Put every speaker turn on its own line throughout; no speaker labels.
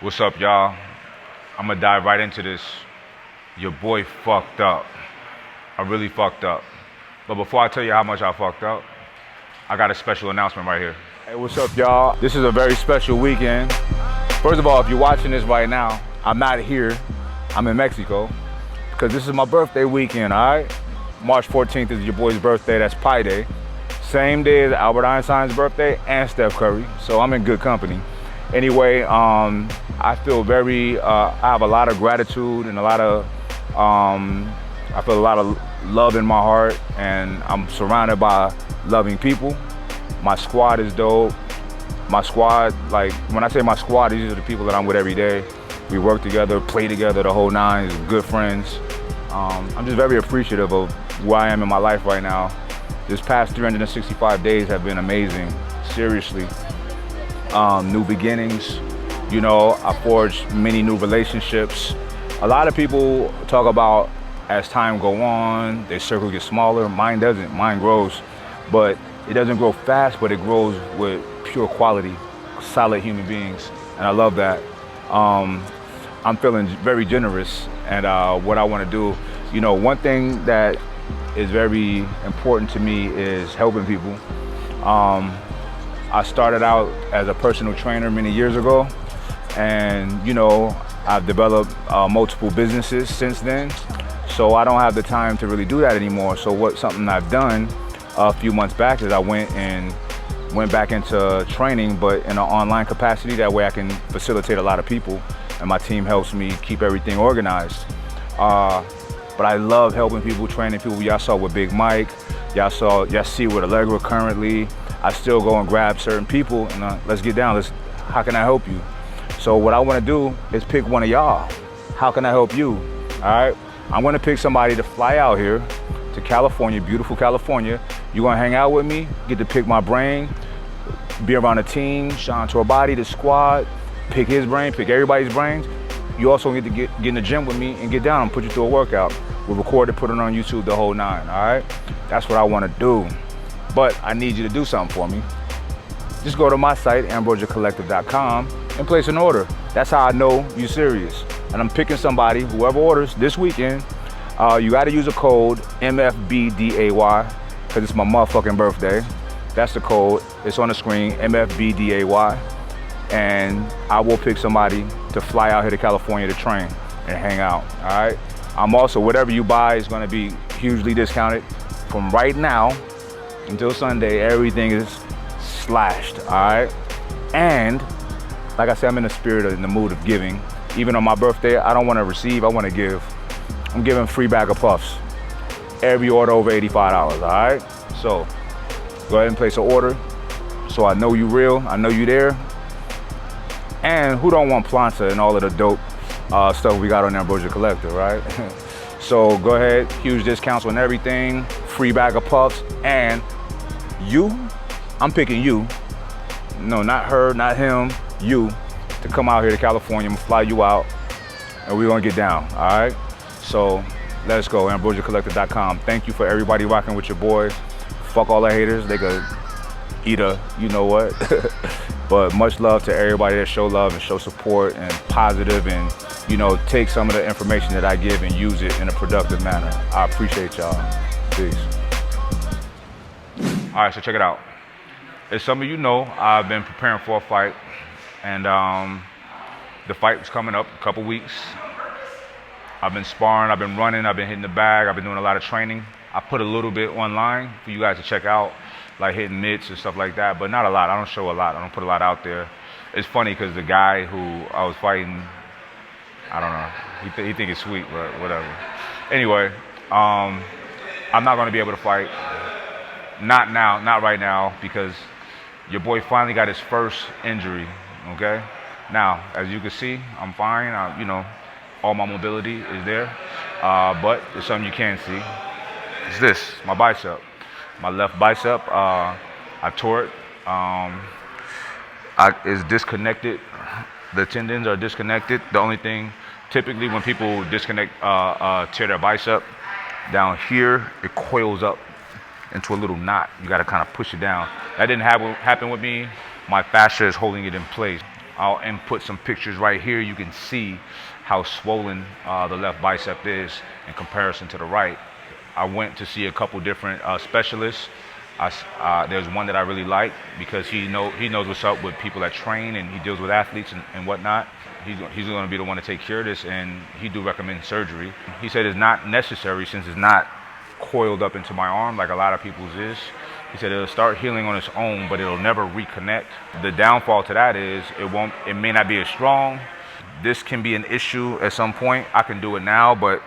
What's up, y'all? I'm gonna dive right into this. Your boy fucked up. I really fucked up. But before I tell you how much I fucked up, I got a special announcement right here. Hey, what's up, y'all? This is a very special weekend. First of all, if you're watching this right now, I'm not here. I'm in Mexico because this is my birthday weekend, all right? March 14th is your boy's birthday. That's Pi Day. Same day as Albert Einstein's birthday and Steph Curry. So I'm in good company. Anyway, I feel I have a lot of gratitude and I feel a lot of love in my heart, and I'm surrounded by loving people. My squad is dope. My squad, like when I say my squad, these are the people that I'm with every day. We work together, play together, the whole nine, good friends. I'm just very appreciative of where I am in my life right now. This past 365 days have been amazing, seriously. New beginnings, you know, I forged many new relationships. A lot of people talk about as time go on, their circle gets smaller. Mine doesn't, mine grows. But it doesn't grow fast, but it grows with pure quality, solid human beings. And I love that. I'm feeling very generous, and what I want to do, you know, one thing that is very important to me is helping people. I started out as a personal trainer many years ago, and you know, I've developed multiple businesses since then, so I don't have the time to really do that anymore. So something I've done a few months back is I went back into training, but in an online capacity. That way I can facilitate a lot of people, and my team helps me keep everything organized. But I love helping people, training people. Y'all saw with Big Mike, y'all see with Allegra currently. I still go and grab certain people and let's get down. How can I help you? So what I want to do is pick one of y'all. How can I help you? All right. I'm going to pick somebody to fly out here to California, beautiful California. You're going to hang out with me, get to pick my brain, be around the team, Sean Torbati, the squad, pick his brain, pick everybody's brains. You also get to get in the gym with me and get down and put you through a workout. We'll record it, put it on YouTube, the whole nine, all right? That's what I want to do. But I need you to do something for me. Just go to my site, ambrosiacollective.com, and place an order. That's how I know you're serious. And I'm picking somebody, whoever orders this weekend, you got to use a code MFBDAY, because it's my motherfucking birthday. That's the code. It's on the screen, MFBDAY. And I will pick somebody to fly out here to California to train and hang out, all right? I'm also, whatever you buy is gonna be hugely discounted. From right now until Sunday, everything is slashed, all right? And like I said, I'm in the spirit, in the mood of giving. Even on my birthday, I don't wanna receive, I wanna give. I'm giving free bag of puffs. Every order over $85, all right? So go ahead and place an order so I know you real, I know you there. And who don't want Planta and all of the dope stuff we got on Ambrosia Collective, right? So go ahead, huge discounts on everything, free bag of puffs, and you, I'm picking you. No, not her, not him, you, to come out here to California. I'm gonna fly you out, and we're gonna get down, all right? So let's go, ambrosiacollective.com. Thank you for everybody rocking with your boy. Fuck all the haters, they could eat a, you know what? But much love to everybody that show love and show support and positive, and you know, take some of the information that I give and use it in a productive manner. I appreciate y'all. Peace. All right, so check it out. As some of you know, I've been preparing for a fight, and the fight was coming up in a couple weeks. I've been sparring, I've been running, I've been hitting the bag, I've been doing a lot of training. I put a little bit online for you guys to check out, like hitting mitts and stuff like that, but not a lot. I don't show a lot. I don't put a lot out there. It's funny because the guy who I was fighting, I don't know, he think it's sweet, but whatever. Anyway, I'm not going to be able to fight. Not now, not right now, because your boy finally got his first injury, okay? Now, as you can see, I'm fine. You know, all my mobility is there, but there's something you can't see. It's this, my bicep. My left bicep, I tore it. It's disconnected. The tendons are disconnected. The only thing, typically when people tear their bicep, down here, it coils up into a little knot. You gotta kind of push it down. That didn't happen with me. My fascia is holding it in place. I'll input some pictures right here. You can see how swollen the left bicep is in comparison to the right. I went to see a couple different specialists. There's one that I really like because he knows what's up with people that train, and he deals with athletes and whatnot. He's going to be the one to take care of this, and he do recommend surgery. He said it's not necessary since it's not coiled up into my arm like a lot of people's is. He said it'll start healing on its own, but it'll never reconnect. The downfall to that is it may not be as strong. This can be an issue at some point. I can do it now, but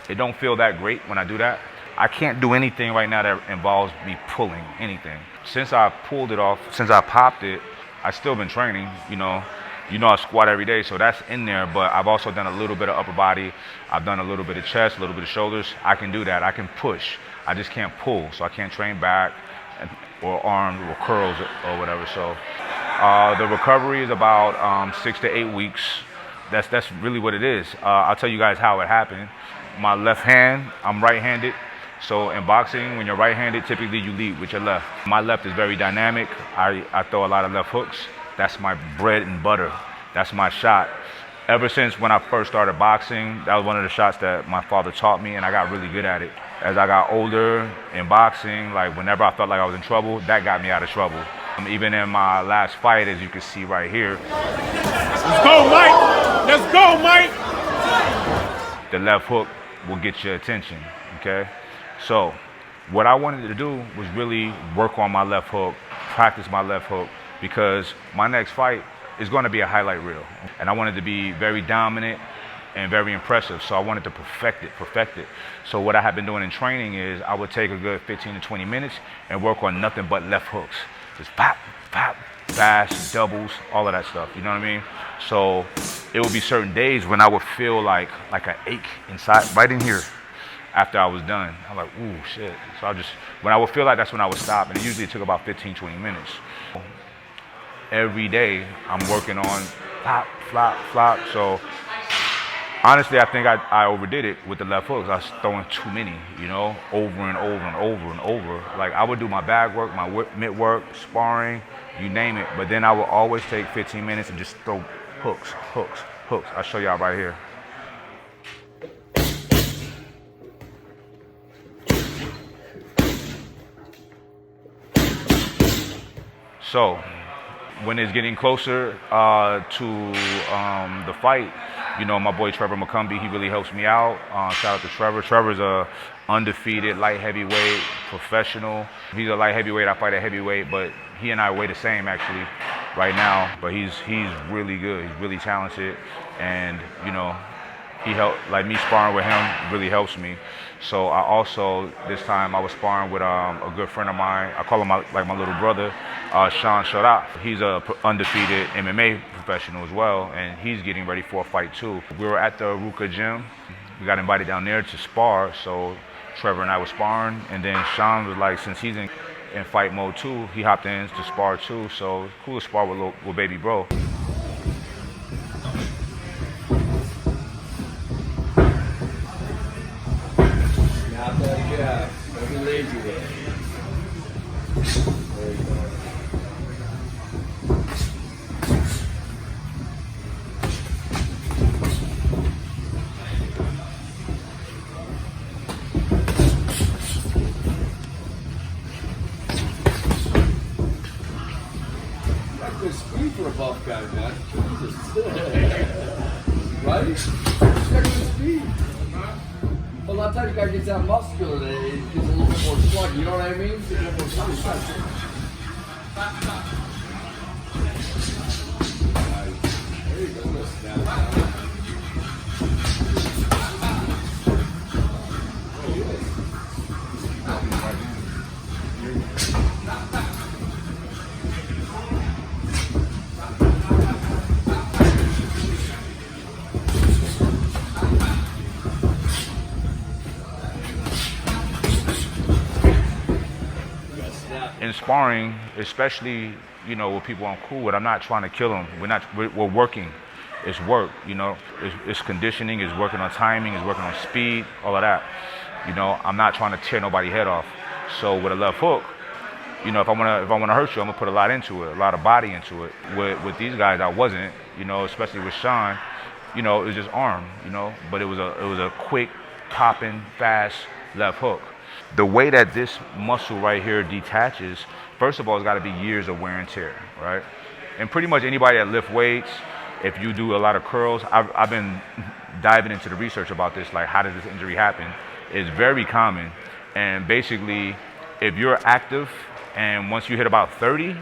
it don't feel that great when I do that. I can't do anything right now that involves me pulling anything. Since I pulled it off, since I popped it, I've still been training, I squat every day, so that's in there, but I've also done a little bit of upper body. I've done a little bit of chest, a little bit of shoulders. I can do that. I can push. I just can't pull, so I can't train back or arms or curls or whatever. So the recovery is about 6 to 8 weeks. That's really what it is. I'll tell you guys how it happened. My left hand, I'm right-handed. So in boxing, when you're right-handed, typically you lead with your left. My left is very dynamic. I throw a lot of left hooks. That's my bread and butter. That's my shot. Ever since when I first started boxing, that was one of the shots that my father taught me, and I got really good at it. As I got older in boxing, like whenever I felt like I was in trouble, that got me out of trouble. Even in my last fight, as you can see right here.
Let's go, Mike! Let's go, Mike!
The left hook will get your attention, okay? So what I wanted to do was really work on my left hook, practice my left hook, because my next fight is going to be a highlight reel. And I wanted to be very dominant and very impressive. So I wanted to perfect it. So what I have been doing in training is I would take a good 15 to 20 minutes and work on nothing but left hooks. Just pop, pop, bash, doubles, all of that stuff. You know what I mean? So it would be certain days when I would feel like an ache inside, right in here. After I was done, I'm like, ooh, shit. So when I would feel like that's when I would stop, and it usually took about 15, 20 minutes. Every day, I'm working on flop, flop, flop. So honestly, I think I overdid it with the left hooks. I was throwing too many, over and over and over and over. Like I would do my bag work, my mitt work, sparring, you name it. But then I would always take 15 minutes and just throw hooks, hooks, hooks. I'll show y'all right here. So when it's getting closer to the fight, my boy Trevor McCumbee, he really helps me out. Shout out to Trevor. Trevor's a undefeated light heavyweight professional. He's a light heavyweight. I fight at heavyweight, but he and I weigh the same actually right now. But he's really good. He's really talented, and he helped, like me sparring with him really helps me. So I also, this time I was sparring with a good friend of mine. I call him like my little brother, Sean Sharat. He's a undefeated MMA professional as well, and he's getting ready for a fight too. We were at the Ruka gym. We got invited down there to spar, so Trevor and I were sparring, and then Sean was like, since he's in fight mode too, he hopped in to spar too, so it's cool to spar with baby bro.
Not that job. Don't be lazy with it. There you go. Got good speed for a buff guy, man. Jesus. Right? Got good speed. A lot of times you gotta get that muscular that it gets a little bit more sluggy, you know what I mean? Get a little more sluggy. There you go, listen now.
In sparring, especially, with people I'm cool with, I'm not trying to kill them. We're working. It's work, It's conditioning, it's working on timing, it's working on speed, all of that. I'm not trying to tear nobody's head off. So with a left hook, You know, if I wanna hurt you, I'm gonna put a lot into it, a lot of body into it. With these guys, I wasn't. You know, especially with Sean. You know, it was just arm. You know, but it was a quick, popping, fast left hook. The way that this muscle right here detaches, first of all, it's got to be years of wear and tear, right? And pretty much anybody that lift weights, if you do a lot of curls, I've been diving into the research about this, like how does this injury happen? It's very common, and basically, if you're active and once you hit about 30,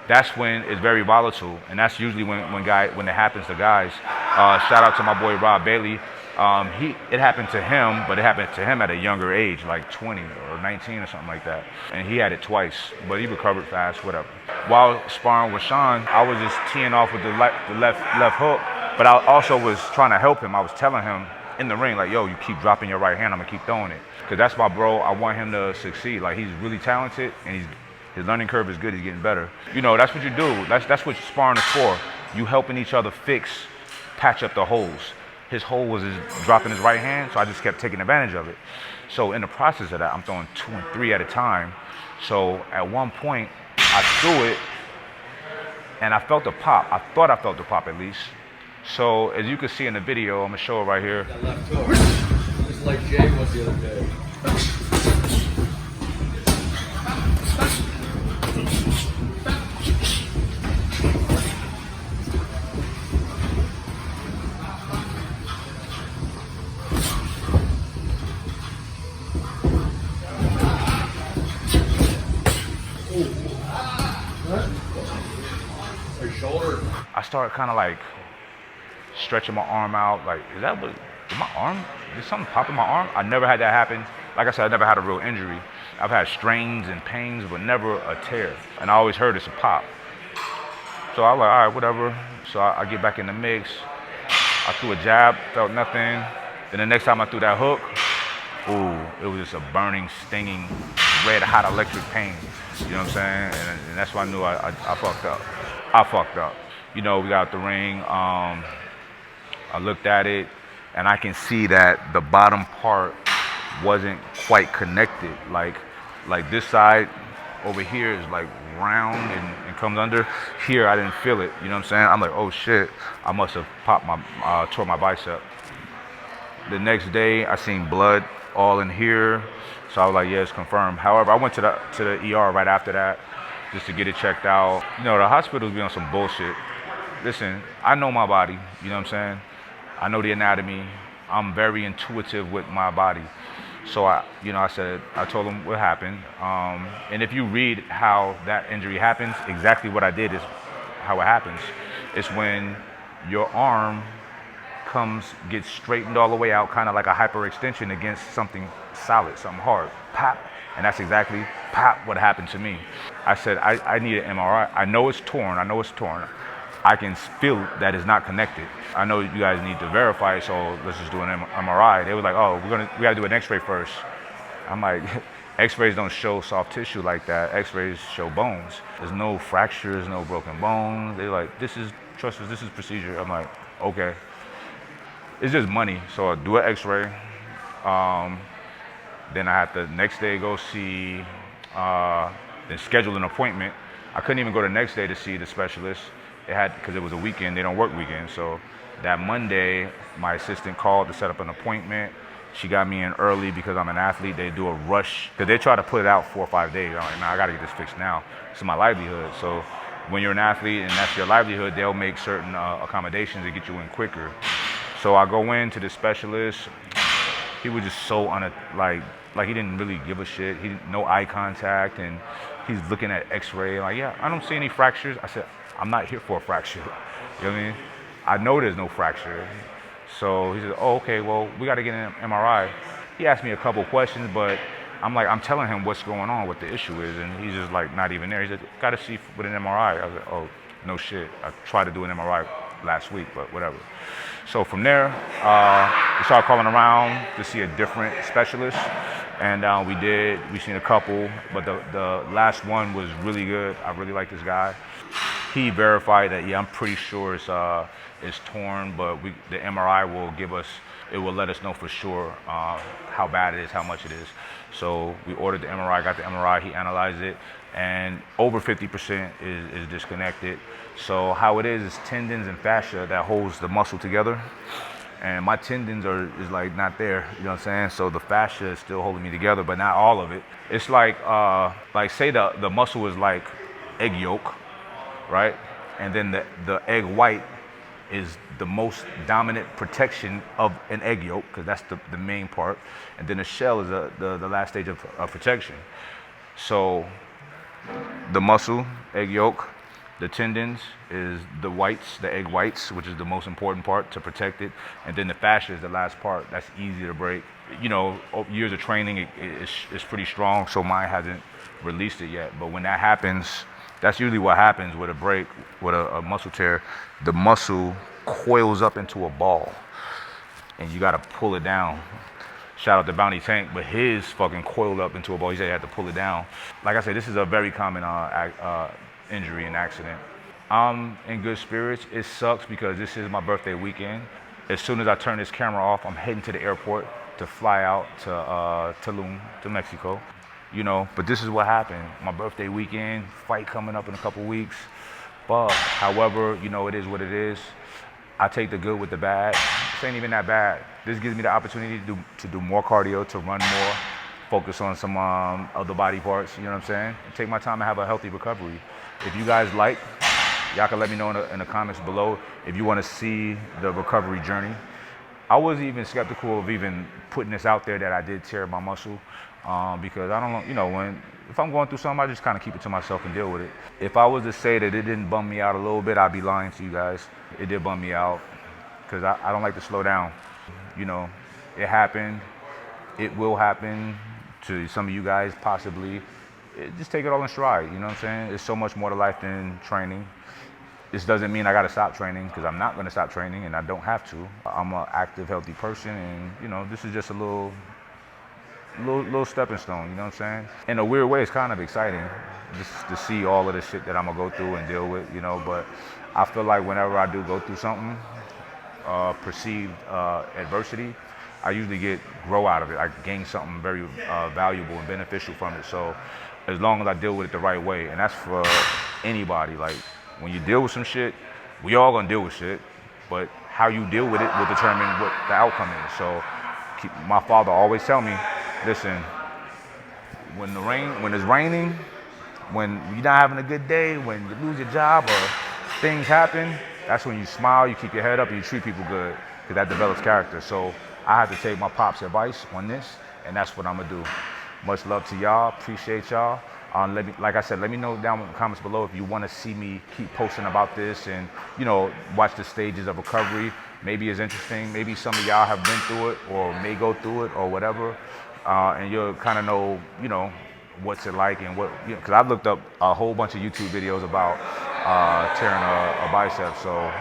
that's when it's very volatile, and that's usually when it happens to guys. Shout out to my boy Rob Bailey. It happened to him, but it happened to him at a younger age, like 20 or 19 or something like that. And he had it twice, but he recovered fast, whatever. While sparring with Sean, I was just teeing off with the left hook, but I also was trying to help him. I was telling him in the ring, like, yo, you keep dropping your right hand, I'm gonna keep throwing it. Because that's my bro, I want him to succeed. Like, he's really talented, and his learning curve is good, he's getting better. You know, that's what you do. That's what sparring is for. You helping each other patch up the holes. His hole was dropping his right hand, so I just kept taking advantage of it. So in the process of that, I'm throwing 2 and 3 at a time. So at one point, I threw it, and I felt a pop. I thought I felt the pop at least. So as you can see in the video, I'm gonna show it right here.
That left hook, just like Jay was the other day. Shoulder.
I started kind of like stretching my arm out. Like, did my arm? Did something pop in my arm? I never had that happen. Like I said, I never had a real injury. I've had strains and pains, but never a tear. And I always heard it's a pop. So I was like, all right, whatever. So I get back in the mix. I threw a jab, felt nothing. Then the next time I threw that hook, ooh, it was just a burning, stinging, red hot electric pain. You know what I'm saying? And that's why I knew I fucked up. I fucked up. You know, we got out the ring. I looked at it, and I can see that the bottom part wasn't quite connected. Like this side over here is like round and comes under. Here, I didn't feel it. You know what I'm saying? I'm like, oh shit, I must have tore my bicep. The next day, I seen blood all in here. So I was like, yeah, it's confirmed. However, I went to the ER right after that just to get it checked out. You know, the hospitals be on some bullshit. Listen, I know my body, you know what I'm saying? I know the anatomy. I'm very intuitive with my body. So I told them what happened. And if you read how that injury happens, exactly what I did is how it happens. It's when your arm gets straightened all the way out, kind of like a hyperextension against something solid, something hard. Pop. And that's exactly what happened to me. I said, I need an MRI. I know it's torn. I can feel that it's not connected. I know you guys need to verify it, so let's just do an MRI. They were like, oh, we gotta do an x-ray first. I'm like, x-rays don't show soft tissue like that. X-rays show bones. There's no fractures, no broken bones. They're like, trust us, this is procedure. I'm like, okay. It's just money, so I do an x-ray. Then I had to next day go see, then schedule an appointment. I couldn't even go the next day to see the specialist. Because it was a weekend, they don't work weekends. So that Monday, my assistant called to set up an appointment. She got me in early because I'm an athlete. They do a rush, because they try to put it out 4 or 5 days. I'm like, nah, I gotta get this fixed now. It's my livelihood. So when you're an athlete and that's your livelihood, they'll make certain accommodations to get you in quicker. So I go in to the specialist. He was just so like he didn't really give a shit. No eye contact, and he's looking at x-ray. Like, yeah, I don't see any fractures. I said, I'm not here for a fracture. You know what I mean? I know there's no fracture. So he said, oh, okay, well, we got to get an MRI. He asked me a couple questions, but I'm telling him what's going on, what the issue is, and he's just like not even there. He said, got to see with an MRI. I was like, oh, no shit. I tried to do an MRI last week, but whatever. So from there, we started calling around to see a different specialist, and we seen a couple, but the last one was really good. I really like this guy. he verified that, yeah, I'm pretty sure it's torn, but the MRI will let us know for sure how bad it is, how much it is. So we ordered the MRI, got the MRI, he analyzed it, and over 50% is disconnected. So how it is tendons and fascia that holds the muscle together. And my tendons is like not there, you know what I'm saying? So the fascia is still holding me together, but not all of it. It's like say the muscle is like egg yolk, right? And then the egg white is the most dominant protection of an egg yolk, because that's the main part. And then the shell is the last stage of protection. So the muscle, egg yolk, the tendons is the whites, the egg whites, which is the most important part to protect it. And then the fascia is the last part that's easy to break. You know, years of training, it's pretty strong, so mine hasn't released it yet. But when that happens, that's usually what happens with a break, with a muscle tear. The muscle coils up into a ball, and you gotta pull it down. Shout out to Bounty Tank, but his fucking coiled up into a ball. He said he had to pull it down. Like I said, this is a very common injury and accident. I'm in good spirits. It sucks because this is my birthday weekend. As soon as I turn this camera off, I'm heading to the airport to fly out to Tulum, to Mexico. You know, but this is what happened. My birthday weekend, fight coming up in a couple weeks. But, however, you know, it is what it is. I take the good with the bad. This ain't even that bad. This gives me the opportunity to do more cardio, to run more, focus on some other body parts, you know what I'm saying? Take my time and have a healthy recovery. If you guys like, y'all can let me know in the comments below if you want to see the recovery journey. I was even skeptical of even putting this out there that I did tear my muscle because I don't know, you know, if I'm going through something, I just kind of keep it to myself and deal with it. If I was to say that it didn't bum me out a little bit, I'd be lying to you guys. It did bum me out because I don't like to slow down. You know, it happened. It will happen to some of you guys, possibly. Just take it all in stride, you know what I'm saying? There's so much more to life than training. This doesn't mean I gotta stop training, because I'm not gonna stop training, and I don't have to. I'm an active, healthy person, and you know, this is just a little stepping stone, you know what I'm saying? In a weird way, it's kind of exciting just to see all of the shit that I'm gonna go through and deal with, you know, but I feel like whenever I do go through something, perceived adversity, I usually grow out of it. I gain something very valuable and beneficial from it. So as long as I deal with it the right way, and that's for anybody. Like when you deal with some shit, we all gonna deal with shit, but how you deal with it will determine what the outcome is. So my father always tell me, listen, when it's raining, when you're not having a good day, when you lose your job or things happen, that's when you smile, you keep your head up, and you treat people good, because that develops character. So I have to take my pop's advice on this, and that's what I'm gonna do. Much love to y'all. Appreciate y'all. Like I said, let me know down in the comments below if you want to see me keep posting about this and, you know, watch the stages of recovery. Maybe it's interesting. Maybe some of y'all have been through it or may go through it or whatever, and you'll kind of know, you know, what's it like and what, you know, because I've looked up a whole bunch of YouTube videos about tearing a bicep. So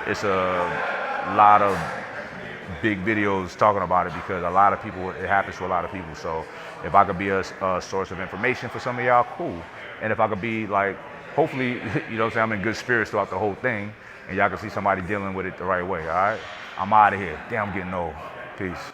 it's a lot of big videos talking about it, because a lot of people, it happens to a lot of people. So if I could be a source of information for some of y'all, cool. And if I could be like, hopefully, you know what I'm saying, I'm in good spirits throughout the whole thing, and y'all can see somebody dealing with it the right way, all right? I'm out of here. Damn, I'm getting old. Peace.